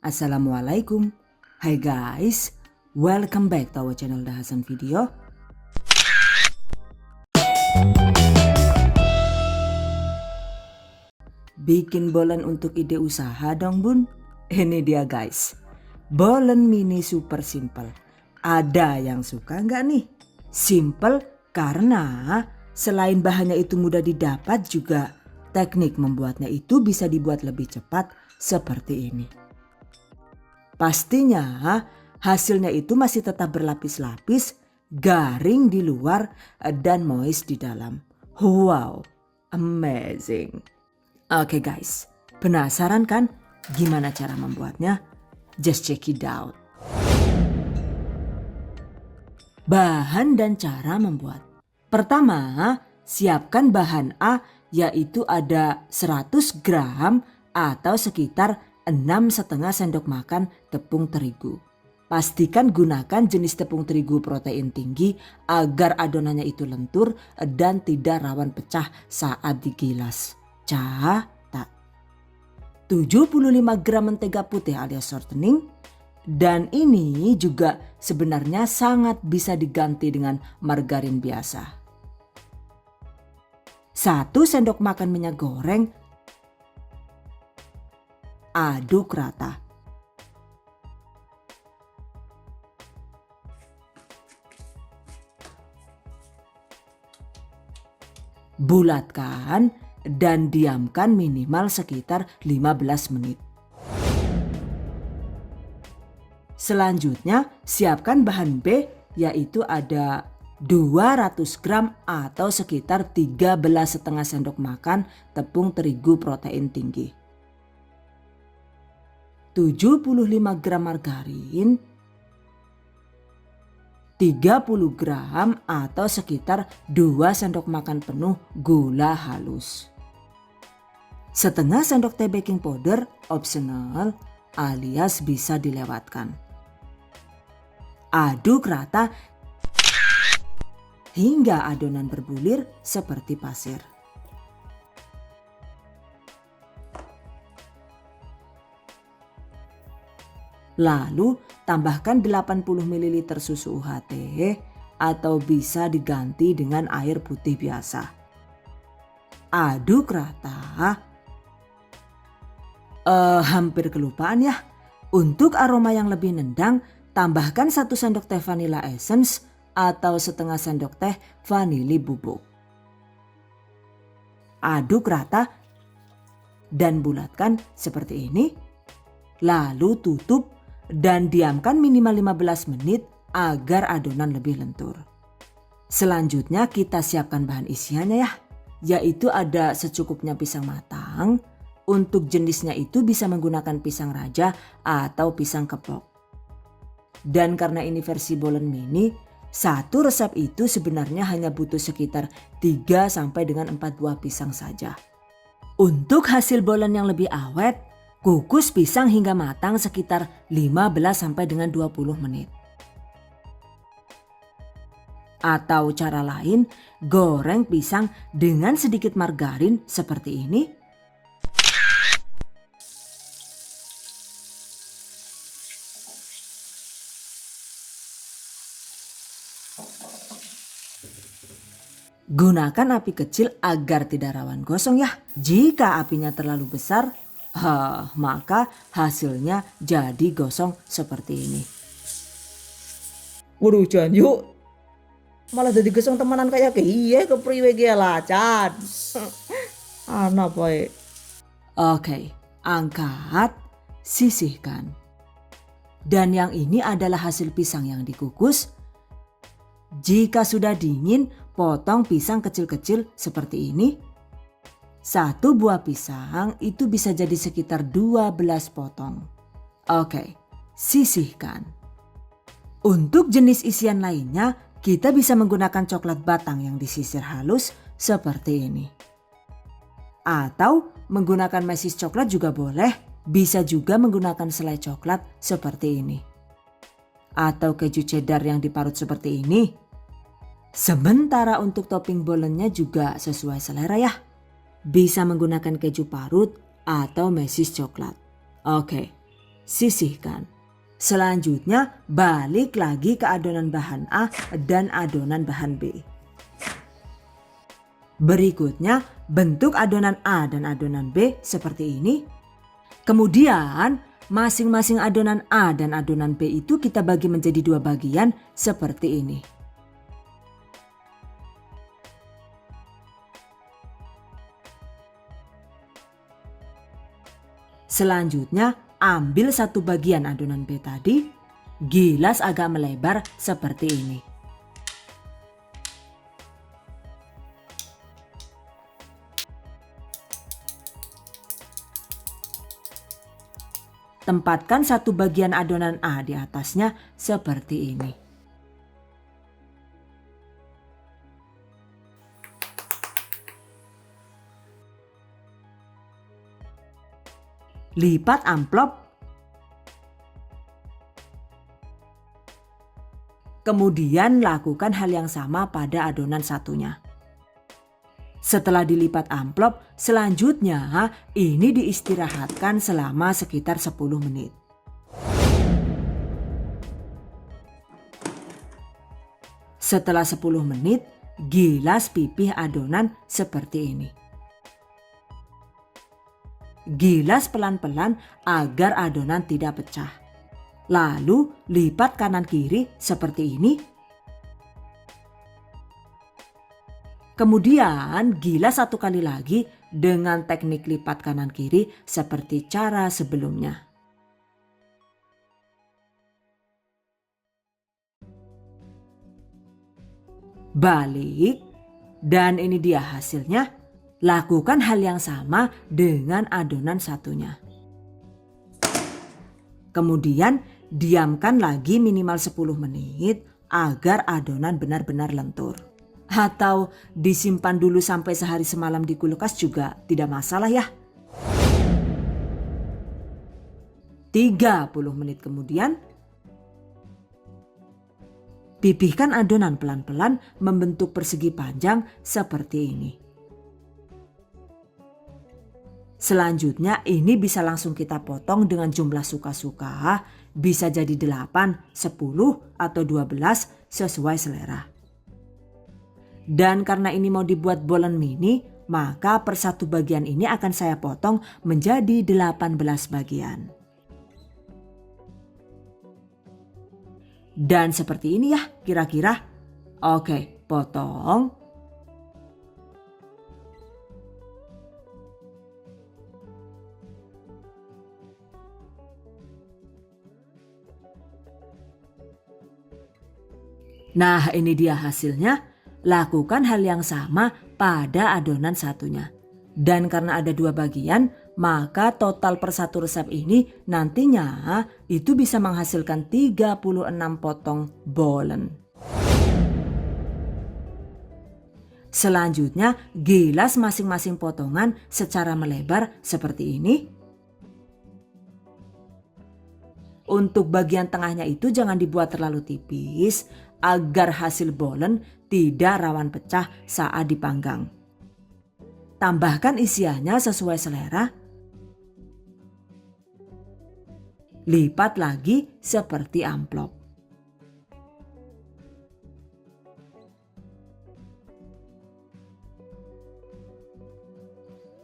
Assalamualaikum. Hai guys, welcome back to our channel Dahasan Video. Bikin bolen untuk ide usaha dong bun. Ini dia guys, bolen mini super simple. Ada yang suka nggak nih? Simple karena selain bahannya itu mudah didapat, juga teknik membuatnya itu bisa dibuat lebih cepat seperti ini. Pastinya hasilnya itu masih tetap berlapis-lapis, garing di luar dan moist di dalam. Wow, amazing. Oke guys, penasaran kan gimana cara membuatnya? Just check it out. Bahan dan cara membuat. Pertama, siapkan bahan A, yaitu ada 100 gram atau sekitar 6,5 sendok makan tepung terigu. Pastikan gunakan jenis tepung terigu protein tinggi agar adonannya itu lentur dan tidak rawan pecah saat digilas. Catat. 75 gram mentega putih alias shortening. Dan ini juga sebenarnya sangat bisa diganti dengan margarin biasa. 1 sendok makan minyak goreng. Aduk rata. Bulatkan dan diamkan minimal sekitar 15 menit. Selanjutnya siapkan bahan B, yaitu ada 200 gram atau sekitar 13,5 sendok makan tepung terigu protein tinggi. 75 gram margarin, 30 gram atau sekitar 2 sendok makan penuh gula halus. Setengah sendok teh baking powder optional alias bisa dilewatkan. Aduk rata hingga adonan berbulir seperti pasir. Lalu tambahkan 80 ml susu UHT atau bisa diganti dengan air putih biasa. Aduk rata. Hampir kelupaan ya. Untuk aroma yang lebih nendang, tambahkan 1 sendok teh vanilla essence atau setengah sendok teh vanili bubuk. Aduk rata dan bulatkan seperti ini. Lalu tutup dan diamkan minimal 15 menit agar adonan lebih lentur. Selanjutnya kita siapkan bahan isiannya ya, yaitu ada secukupnya pisang matang. Untuk jenisnya itu bisa menggunakan pisang raja atau pisang kepok. Dan karena ini versi bolen mini, satu resep itu sebenarnya hanya butuh sekitar 3 sampai dengan 4 buah pisang saja. Untuk hasil bolen yang lebih awet, kukus pisang hingga matang sekitar 15 sampai dengan 20 menit. Atau cara lain, goreng pisang dengan sedikit margarin seperti ini. Gunakan api kecil agar tidak rawan gosong ya. Jika apinya terlalu besar, maka hasilnya jadi gosong seperti ini. Waduh Chan, yuk malah jadi gosong temenan kayak iya kepriwe ge lah Chan. Ana poe. Oke, angkat, sisihkan. Dan yang ini adalah hasil pisang yang dikukus. Jika sudah dingin, potong pisang kecil-kecil seperti ini. 1 buah pisang itu bisa jadi sekitar 12 potong. Oke, sisihkan. Untuk jenis isian lainnya, kita bisa menggunakan coklat batang yang disisir halus seperti ini. Atau menggunakan mesis coklat juga boleh, bisa juga menggunakan selai coklat seperti ini. Atau keju cheddar yang diparut seperti ini. Sementara untuk topping bolennya juga sesuai selera ya. Bisa menggunakan keju parut atau mesis coklat. Oke, sisihkan. Selanjutnya balik lagi ke adonan bahan A dan adonan bahan B. Berikutnya bentuk adonan A dan adonan B seperti ini. Kemudian masing-masing adonan A dan adonan B itu kita bagi menjadi dua bagian seperti ini. Selanjutnya ambil satu bagian adonan B tadi, gilas agak melebar seperti ini. Tempatkan satu bagian adonan A di atasnya seperti ini. Lipat amplop. Kemudian lakukan hal yang sama pada adonan satunya. Setelah dilipat amplop, selanjutnya ini diistirahatkan selama sekitar 10 menit. Setelah 10 menit, gilas pipih adonan seperti ini. Gilas pelan-pelan agar adonan tidak pecah. Lalu lipat kanan kiri seperti ini. Kemudian gilas satu kali lagi dengan teknik lipat kanan kiri seperti cara sebelumnya. Balik, dan ini dia hasilnya. Lakukan hal yang sama dengan adonan satunya. Kemudian diamkan lagi minimal 10 menit agar adonan benar-benar lentur. Atau disimpan dulu sampai sehari semalam di kulkas juga tidak masalah ya. 30 menit kemudian, pipihkan adonan pelan-pelan membentuk persegi panjang seperti ini. Selanjutnya ini bisa langsung kita potong dengan jumlah suka-suka, bisa jadi 8, 10, atau 12 sesuai selera. Dan karena ini mau dibuat bolen mini, maka per satu bagian ini akan saya potong menjadi 18 bagian. Dan seperti ini ya kira-kira. Oke, potong. Nah, ini dia hasilnya. Lakukan hal yang sama pada adonan satunya. Dan karena ada dua bagian, maka total per satu resep ini nantinya itu bisa menghasilkan 36 potong bolen. Selanjutnya, gilas masing-masing potongan secara melebar seperti ini. Untuk bagian tengahnya itu jangan dibuat terlalu tipis agar hasil bolen tidak rawan pecah saat dipanggang. Tambahkan isiannya sesuai selera. Lipat lagi seperti amplop.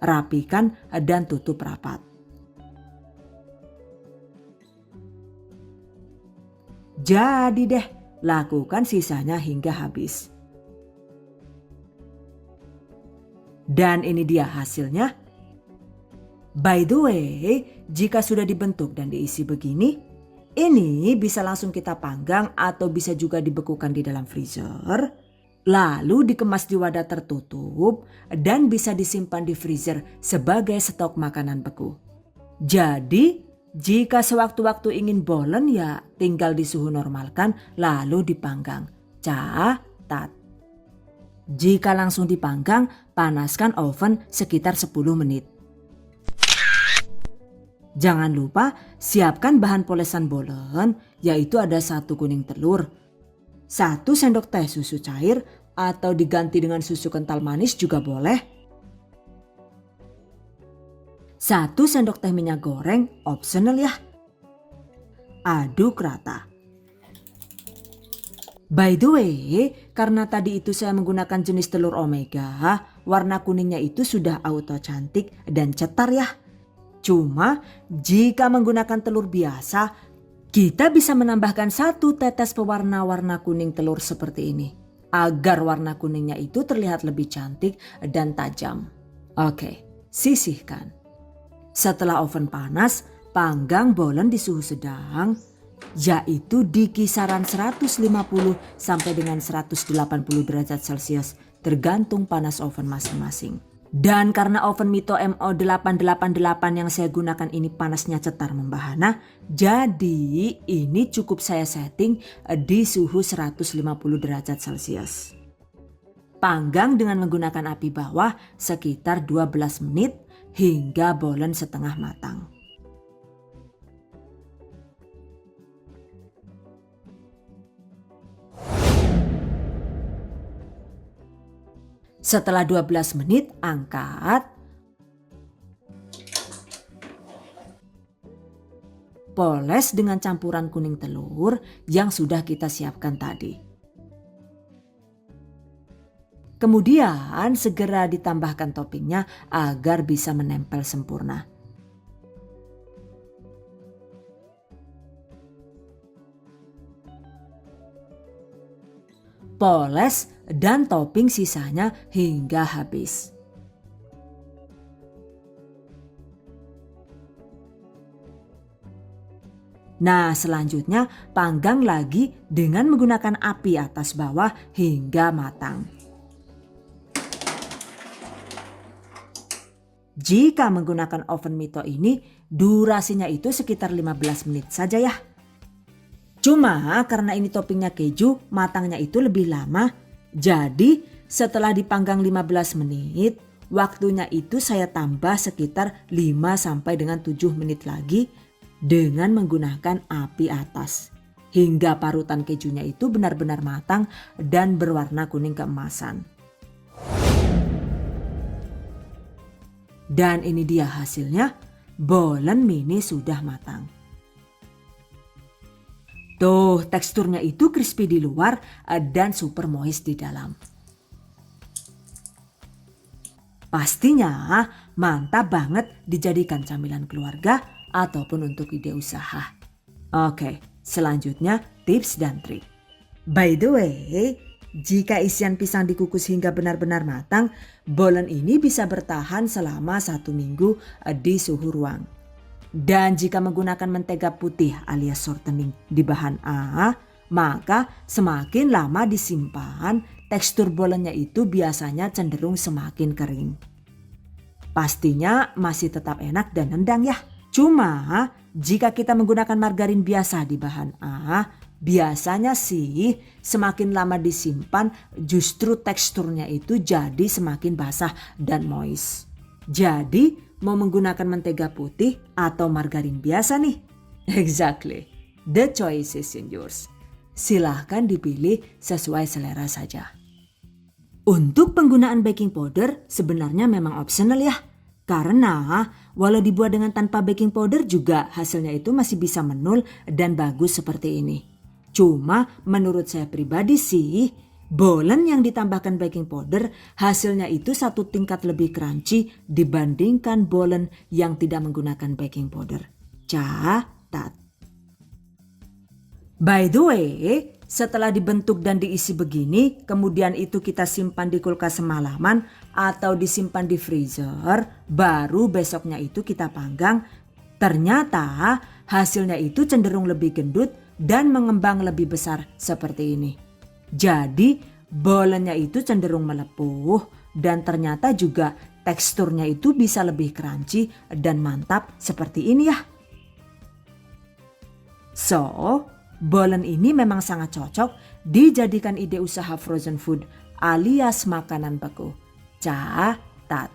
Rapikan dan tutup rapat. Jadi deh, lakukan sisanya hingga habis. Dan ini dia hasilnya. By the way, jika sudah dibentuk dan diisi begini, ini bisa langsung kita panggang atau bisa juga dibekukan di dalam freezer. Lalu dikemas di wadah tertutup dan bisa disimpan di freezer sebagai stok makanan beku. Jadi, jika sewaktu-waktu ingin bolen ya tinggal di suhu normalkan lalu dipanggang. Catat. Jika langsung dipanggang, panaskan oven sekitar 10 menit. Jangan lupa siapkan bahan polesan bolen, yaitu ada 1 kuning telur, 1 sendok teh susu cair atau diganti dengan susu kental manis juga boleh, 1 sendok teh minyak goreng opsional ya. aduk rata. By the way, karena tadi itu saya menggunakan jenis telur omega, warna kuningnya itu sudah auto cantik dan cetar ya. Cuma jika menggunakan telur biasa, kita bisa menambahkan 1 tetes pewarna warna kuning telur seperti ini. Agar warna kuningnya itu terlihat lebih cantik dan tajam. Oke, sisihkan. Setelah oven panas, panggang bolen di suhu sedang, yaitu di kisaran 150 sampai dengan 180 derajat Celcius tergantung panas oven masing-masing. Dan karena oven Mito MO888 yang saya gunakan ini panasnya cetar membahana, jadi ini cukup saya setting di suhu 150 derajat Celcius. Panggang dengan menggunakan api bawah sekitar 12 menit hingga bolen setengah matang. Setelah 12 menit, angkat. Poles dengan campuran kuning telur yang sudah kita siapkan tadi. Kemudian segera ditambahkan toppingnya agar bisa menempel sempurna. Poles dan topping sisanya hingga habis. Nah, selanjutnya panggang lagi dengan menggunakan api atas bawah hingga matang. Jika menggunakan oven Mito ini, durasinya itu sekitar 15 menit saja ya. Cuma karena ini toppingnya keju, matangnya itu lebih lama. Jadi setelah dipanggang 15 menit, waktunya itu saya tambah sekitar 5 sampai dengan 7 menit lagi dengan menggunakan api atas. Hingga parutan kejunya itu benar-benar matang dan berwarna kuning keemasan. Dan ini dia hasilnya, bolen mini sudah matang. Tuh, teksturnya itu crispy di luar dan super moist di dalam. Pastinya mantap banget dijadikan camilan keluarga ataupun untuk ide usaha. Oke, selanjutnya tips dan trik. By the way, jika isian pisang dikukus hingga benar-benar matang, bolen ini bisa bertahan selama 1 minggu di suhu ruang. Dan jika menggunakan mentega putih alias shortening di bahan A, maka semakin lama disimpan, tekstur bolennya itu biasanya cenderung semakin kering. Pastinya masih tetap enak dan nendang ya. Cuma jika kita menggunakan margarin biasa di bahan A, biasanya sih semakin lama disimpan justru teksturnya itu jadi semakin basah dan moist. Jadi mau menggunakan mentega putih atau margarin biasa nih? Exactly, the choice is in yours. Silahkan dipilih sesuai selera saja. Untuk penggunaan baking powder sebenarnya memang optional ya. Karena walau dibuat dengan tanpa baking powder juga hasilnya itu masih bisa menul dan bagus seperti ini. Cuma menurut saya pribadi sih, bolen yang ditambahkan baking powder hasilnya itu 1 tingkat lebih crunchy dibandingkan bolen yang tidak menggunakan baking powder. Catat. By the way, setelah dibentuk dan diisi begini, kemudian itu kita simpan di kulkas semalaman atau disimpan di freezer, baru besoknya itu kita panggang. Ternyata hasilnya itu cenderung lebih gendut dan mengembang lebih besar seperti ini. Jadi bolennya itu cenderung melepuh dan ternyata juga teksturnya itu bisa lebih crunchy dan mantap seperti ini ya. So, bolen ini memang sangat cocok dijadikan ide usaha frozen food alias makanan beku. Catat.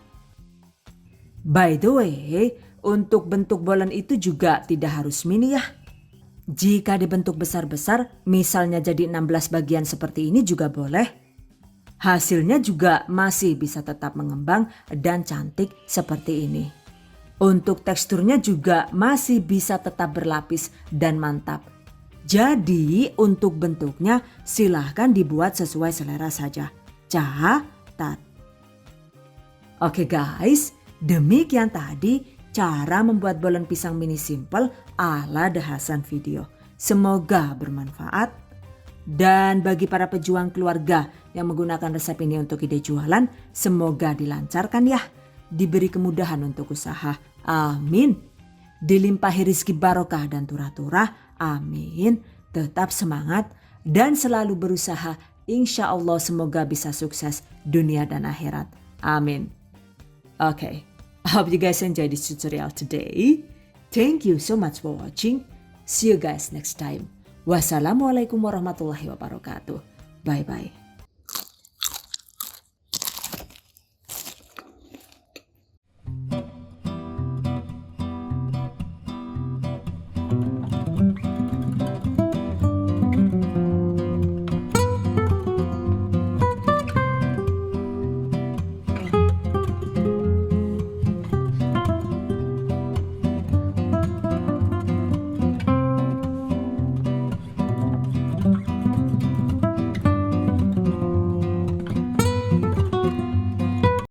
By the way, untuk bentuk bolen itu juga tidak harus mini ya. Jika dibentuk besar-besar, misalnya jadi 16 bagian seperti ini juga boleh. Hasilnya juga masih bisa tetap mengembang dan cantik seperti ini. Untuk teksturnya juga masih bisa tetap berlapis dan mantap. Jadi untuk bentuknya silahkan dibuat sesuai selera saja. Catat. Oke guys, demikian tadi cara membuat bolen pisang mini simple ala The Hasan Video. Semoga bermanfaat. Dan bagi para pejuang keluarga yang menggunakan resep ini untuk ide jualan, semoga dilancarkan ya. Diberi kemudahan untuk usaha. Amin. Dilimpahi rizki barokah dan turah-turah. Amin. Tetap semangat dan selalu berusaha. Insya Allah semoga bisa sukses dunia dan akhirat. Amin. Okay, I hope you guys enjoyed this tutorial today. Thank you so much for watching. See you guys next time. Wassalamualaikum warahmatullahi wabarakatuh. Bye-bye.